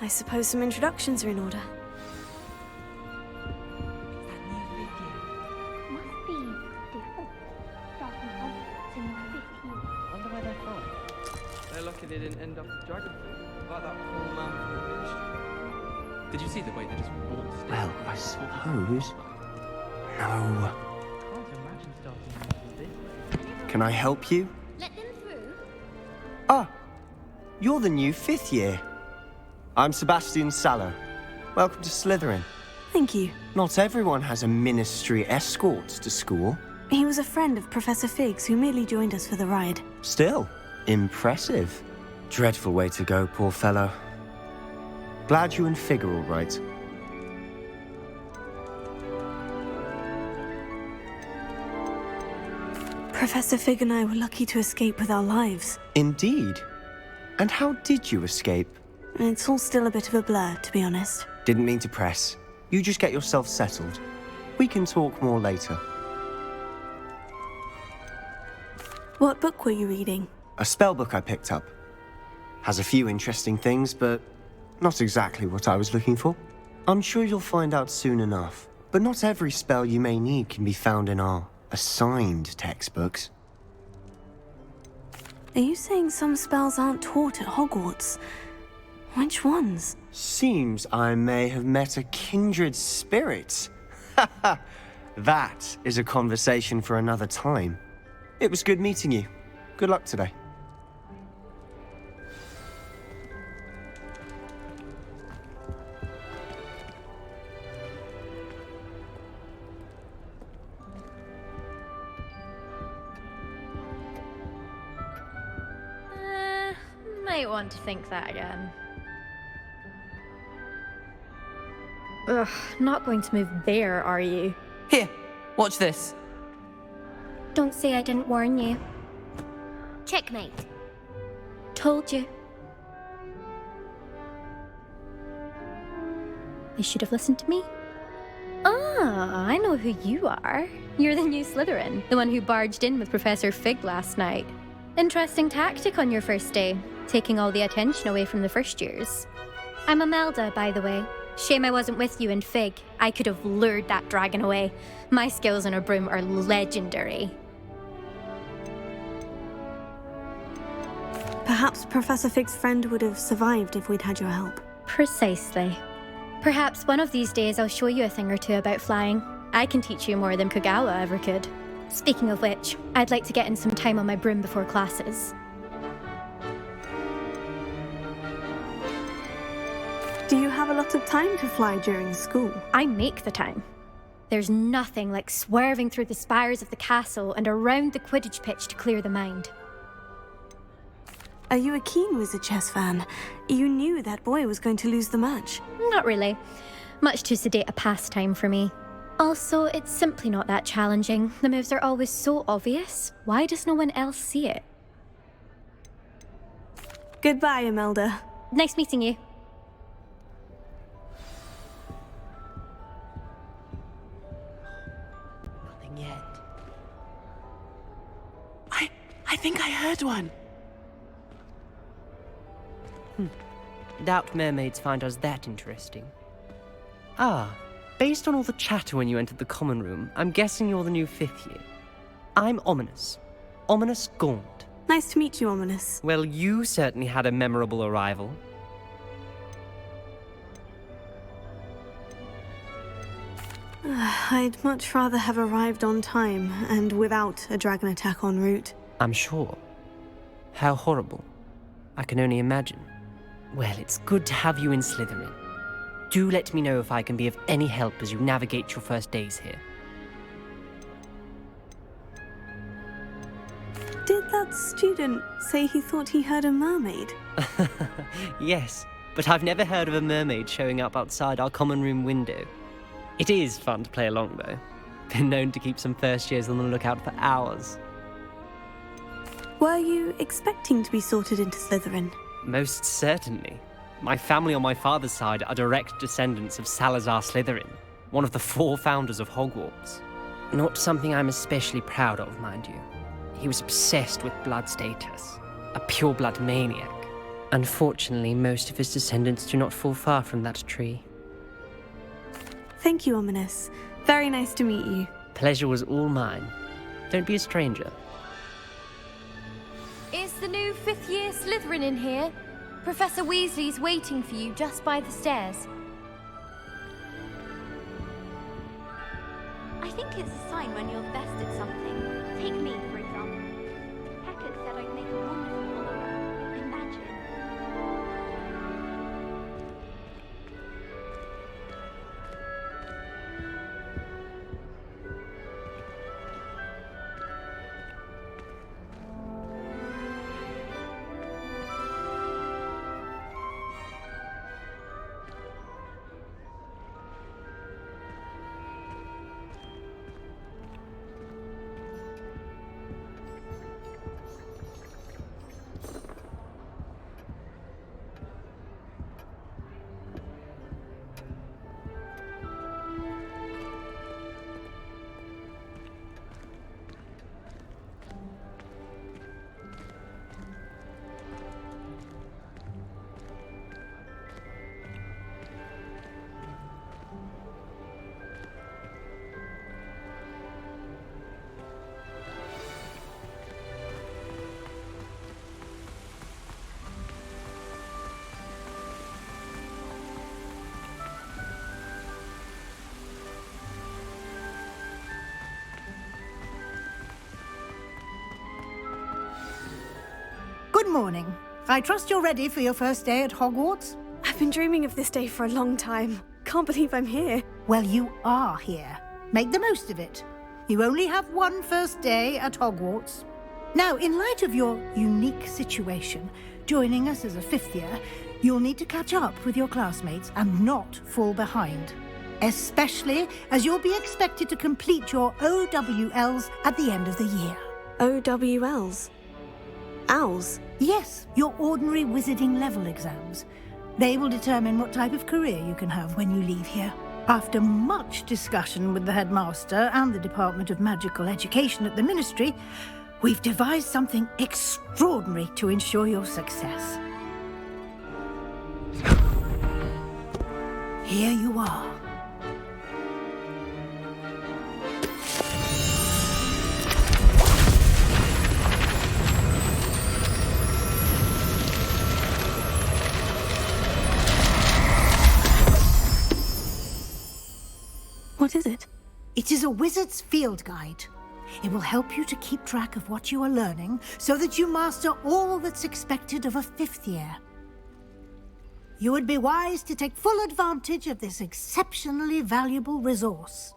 I suppose some introductions are in order. Must be different. Starting Hogwarts in the 5th year. Wonder where they're from. They're lucky they didn't end up with dragon food, like that poor man from the village. Did you see the way they just waltzed in? Well, I suppose. No. Can't imagine starting this. Can I help you? Let them through. Ah, you're the new 5th year. I'm Sebastian Sallow. Welcome to Slytherin. Thank you. Not everyone has a ministry escort to school. He was a friend of Professor Fig's who merely joined us for the ride. Still, impressive. Dreadful way to go, poor fellow. Glad you and Fig are all right. Professor Fig and I were lucky to escape with our lives. Indeed. And how did you escape? It's all still a bit of a blur, to be honest. Didn't mean to press. You just get yourself settled. We can talk more later. What book were you reading? A spell book I picked up. Has a few interesting things, but not exactly what I was looking for. I'm sure you'll find out soon enough. But not every spell you may need can be found in our assigned textbooks. Are you saying some spells aren't taught at Hogwarts? Which ones? Seems I may have met a kindred spirit. That is a conversation for another time. It was good meeting you. Good luck today. Might want to think that again. Ugh, not going to move there, are you? Here, watch this. Don't say I didn't warn you. Checkmate. Told you. They should have listened to me. Ah, I know who you are. You're the new Slytherin, the one who barged in with Professor Fig last night. Interesting tactic on your first day, taking all the attention away from the first years. I'm Imelda, by the way. Shame I wasn't with you and Fig. I could have lured that dragon away. My skills on a broom are legendary. Perhaps Professor Fig's friend would have survived if we'd had your help. Precisely. Perhaps one of these days I'll show you a thing or two about flying. I can teach you more than Kogawa ever could. Speaking of which, I'd like to get in some time on my broom before classes. Do you have a lot of time to fly during school? I make the time. There's nothing like swerving through the spires of the castle and around the Quidditch pitch to clear the mind. Are you a keen Wizard chess fan? You knew that boy was going to lose the match. Not really. Much too sedate a pastime for me. Also, it's simply not that challenging. The moves are always so obvious. Why does no one else see it? Goodbye, Imelda. Nice meeting you. Nothing yet. I think I heard one. Doubt mermaids find us that interesting. Ah, based on all the chatter when you entered the common room, I'm guessing you're the new 5th year. I'm Ominous. Ominous Gaunt. Nice to meet you, Ominous. Well, you certainly had a memorable arrival. I'd much rather have arrived on time and without a dragon attack en route. I'm sure. How horrible. I can only imagine. Well, it's good to have you in Slytherin. Do let me know if I can be of any help as you navigate your first days here. Did that student say he thought he heard a mermaid? Yes, but I've never heard of a mermaid showing up outside our common room window. It is fun to play along, though. Been known to keep some first years on the lookout for hours. Were you expecting to be sorted into Slytherin? Most certainly. My family on my father's side are direct descendants of Salazar Slytherin, one of the 4 founders of Hogwarts. Not something I'm especially proud of, mind you. He was obsessed with blood status, a pure-blood maniac, Unfortunately, most of his descendants do not fall far from that tree. Thank you, Ominous. Very nice to meet you. Pleasure was all mine. Don't be a stranger. Is the new fifth-year Slytherin in here? Professor Weasley's waiting for you just by the stairs. I think it's a sign when you're best at something. Take me, for example. Hecate said I'd make a wonderful follower. Imagine. Good morning. I trust you're ready for your first day at Hogwarts? I've been dreaming of this day for a long time. Can't believe I'm here. Well, you are here. Make the most of it. You only have one first day at Hogwarts. Now, in light of your unique situation, joining us as a fifth year, you'll need to catch up with your classmates and not fall behind. Especially as you'll be expected to complete your OWLs at the end of the year. OWLs? Owls? Yes, your ordinary wizarding level exams. They will determine what type of career you can have when you leave here. After much discussion with the headmaster and the Department of Magical Education at the Ministry, we've devised something extraordinary to ensure your success. Here you are. What is it? It is a wizard's field guide. It will help you to keep track of what you are learning so that you master all that's expected of a fifth year. You would be wise to take full advantage of this exceptionally valuable resource.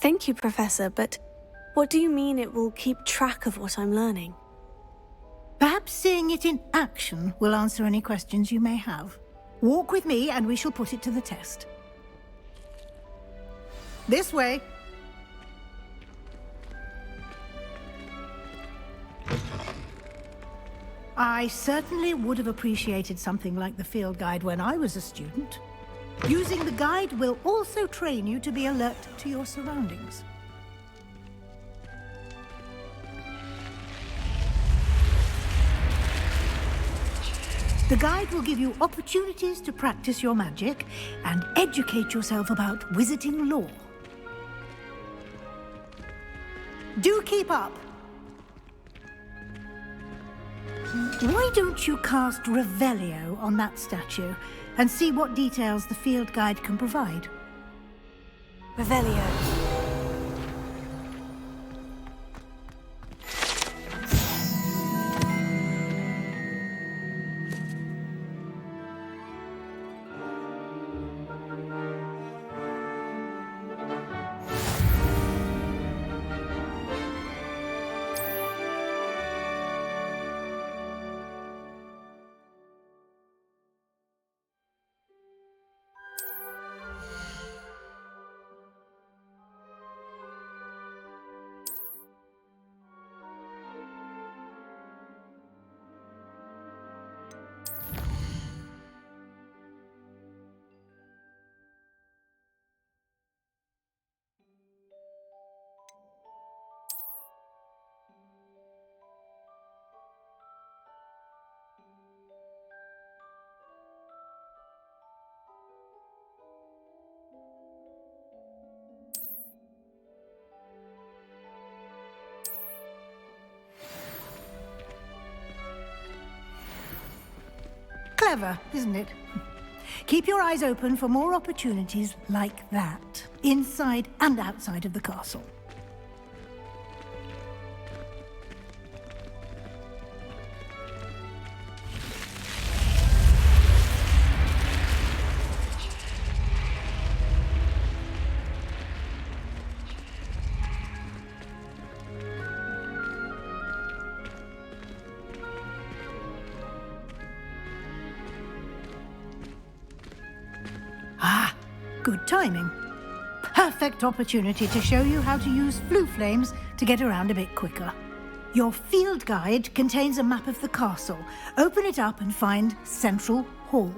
Thank you, Professor, but what do you mean it will keep track of what I'm learning? Perhaps seeing it in action will answer any questions you may have. Walk with me and we shall put it to the test. This way. I certainly would have appreciated something like the field guide when I was a student. Using the guide will also train you to be alert to your surroundings. The guide will give you opportunities to practice your magic and educate yourself about wizarding lore. Do keep up! Why don't you cast Revelio on that statue and see what details the field guide can provide? Revelio. Clever, isn't it? Keep your eyes open for more opportunities like that, inside and outside of the castle. Ah, good timing. Perfect opportunity to show you how to use flue flames to get around a bit quicker. Your field guide contains a map of the castle. Open it up and find Central Hall.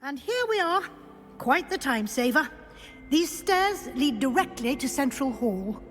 And here we are. Quite the time saver. These stairs lead directly to Central Hall.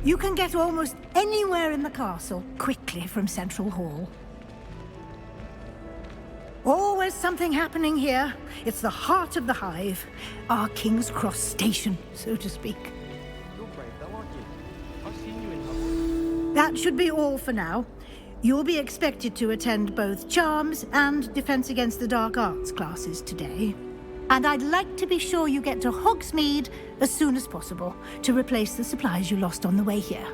You can get almost anywhere in the castle quickly from Central Hall. Always something happening here. It's the heart of the hive. Our King's Cross station, so to speak. You're brave though, aren't you? I've seen you in Hogwarts. That should be all for now. You'll be expected to attend both Charms and Defense Against the Dark Arts classes today. And I'd like to be sure you get to Hogsmeade as soon as possible to replace the supplies you lost on the way here.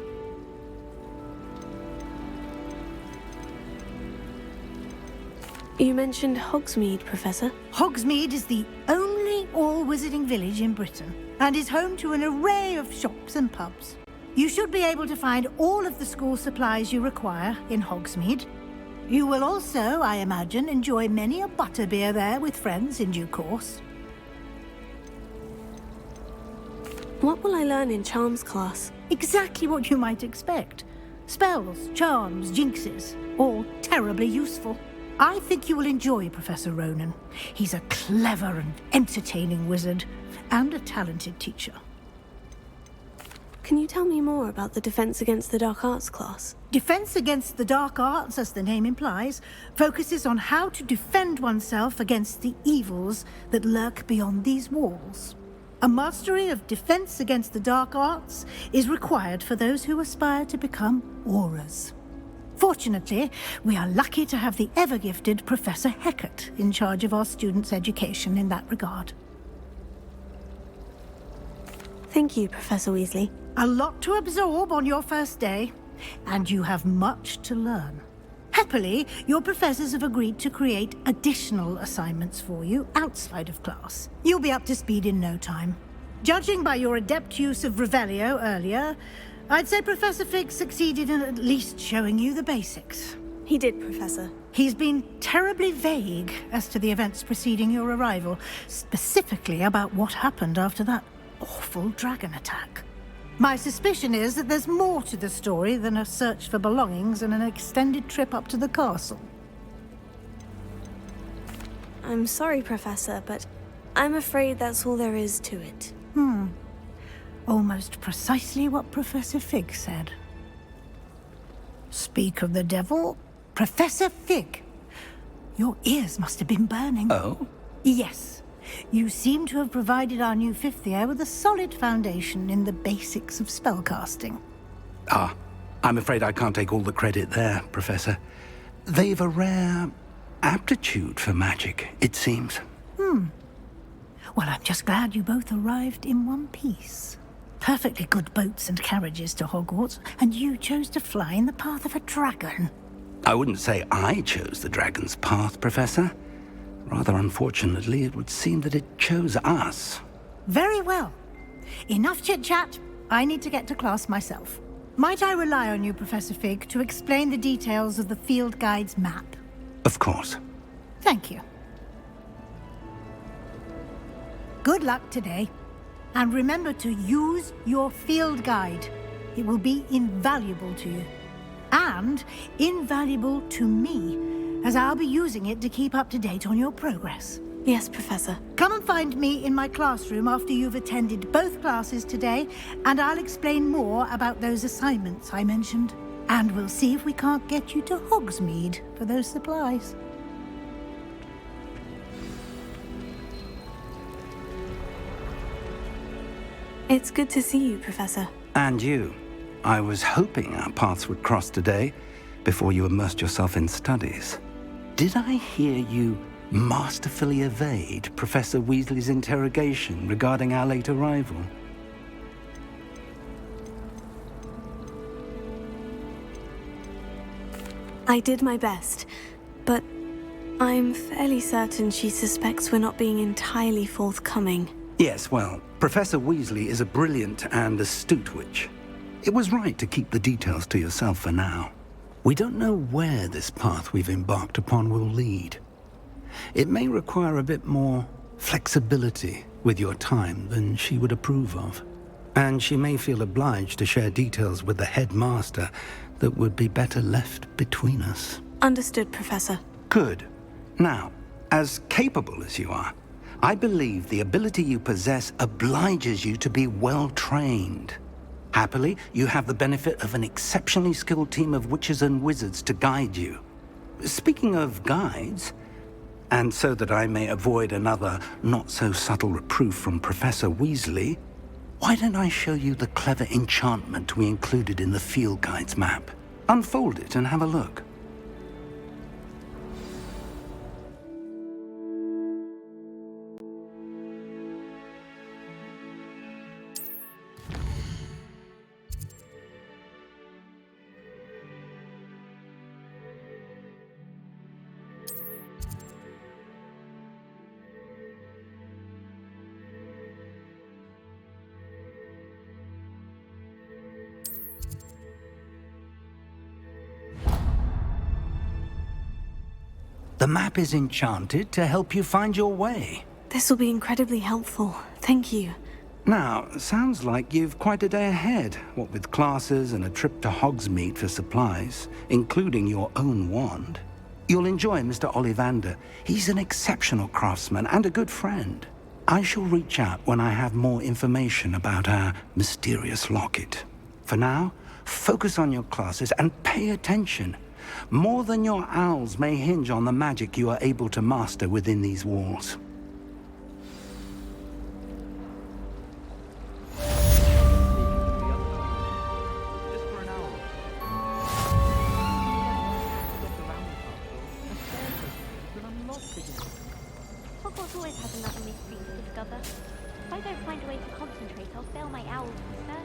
You mentioned Hogsmeade, Professor. Hogsmeade is the only all-wizarding village in Britain and is home to an array of shops and pubs. You should be able to find all of the school supplies you require in Hogsmeade. You will also, I imagine, enjoy many a butterbeer there with friends in due course. What will I learn in Charms class? Exactly what you might expect. Spells, charms, jinxes, all terribly useful. I think you will enjoy Professor Ronan. He's a clever and entertaining wizard, and a talented teacher. Can you tell me more about the Defense Against the Dark Arts class? Defense Against the Dark Arts, as the name implies, focuses on how to defend oneself against the evils that lurk beyond these walls. A mastery of Defense Against the Dark Arts is required for those who aspire to become Aurors. Fortunately, we are lucky to have the ever-gifted Professor Hecat in charge of our students' education in that regard. Thank you, Professor Weasley. A lot to absorb on your first day, and you have much to learn. Happily, your professors have agreed to create additional assignments for you outside of class. You'll be up to speed in no time. Judging by your adept use of Revelio earlier, I'd say Professor Fig succeeded in at least showing you the basics. He did, Professor. He's been terribly vague as to the events preceding your arrival, specifically about what happened after that awful dragon attack. My suspicion is that there's more to the story than a search for belongings and an extended trip up to the castle. I'm sorry, Professor, but I'm afraid that's all there is to it. Almost precisely what Professor Fig said. Speak of the devil, Professor Fig. Your ears must have been burning. Oh? Yes. You seem to have provided our new fifth year with a solid foundation in the basics of spellcasting. Ah, I'm afraid I can't take all the credit there, Professor. They've a rare aptitude for magic, it seems. Well, I'm just glad you both arrived in one piece. Perfectly good boats and carriages to Hogwarts, and you chose to fly in the path of a dragon. I wouldn't say I chose the dragon's path, Professor. Rather unfortunately, it would seem that it chose us. Very well. Enough chit-chat. I need to get to class myself. Might I rely on you, Professor Fig, to explain the details of the field guide's map? Of course. Thank you. Good luck today. And remember to use your field guide. It will be invaluable to you. And invaluable to me, as I'll be using it to keep up to date on your progress. Yes, Professor. Come and find me in my classroom after you've attended both classes today, and I'll explain more about those assignments I mentioned. And we'll see if we can't get you to Hogsmeade for those supplies. It's good to see you, Professor. And you. I was hoping our paths would cross today, before you immersed yourself in studies. Did I hear you masterfully evade Professor Weasley's interrogation regarding our late arrival? I did my best, but I'm fairly certain she suspects we're not being entirely forthcoming. Yes, well, Professor Weasley is a brilliant and astute witch. It was right to keep the details to yourself for now. We don't know where this path we've embarked upon will lead. It may require a bit more flexibility with your time than she would approve of. And she may feel obliged to share details with the headmaster that would be better left between us. Understood, Professor. Good. Now, as capable as you are, I believe the ability you possess obliges you to be well trained. Happily, you have the benefit of an exceptionally skilled team of witches and wizards to guide you. Speaking of guides, and so that I may avoid another not-so-subtle reproof from Professor Weasley, why don't I show you the clever enchantment we included in the field guide's map? Unfold it and have a look. The map is enchanted to help you find your way. This will be incredibly helpful. Thank you. Now, sounds like you've quite a day ahead, what with classes and a trip to Hogsmeade for supplies, including your own wand. You'll enjoy Mr. Ollivander. He's an exceptional craftsman and a good friend. I shall reach out when I have more information about our mysterious locket. For now, focus on your classes and pay attention. More than your owls may hinge on the magic you are able to master within these walls. Just for an hour. But I'm not big enough. Hogwarts always has another mystery to discover. If I don't find a way to concentrate, I'll fail my owl test.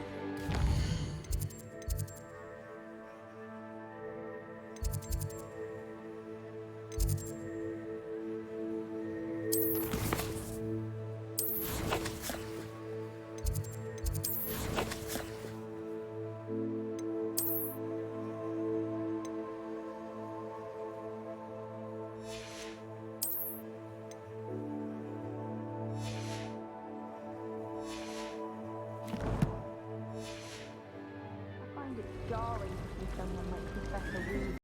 I find it jarring to see someone like Professor Weasley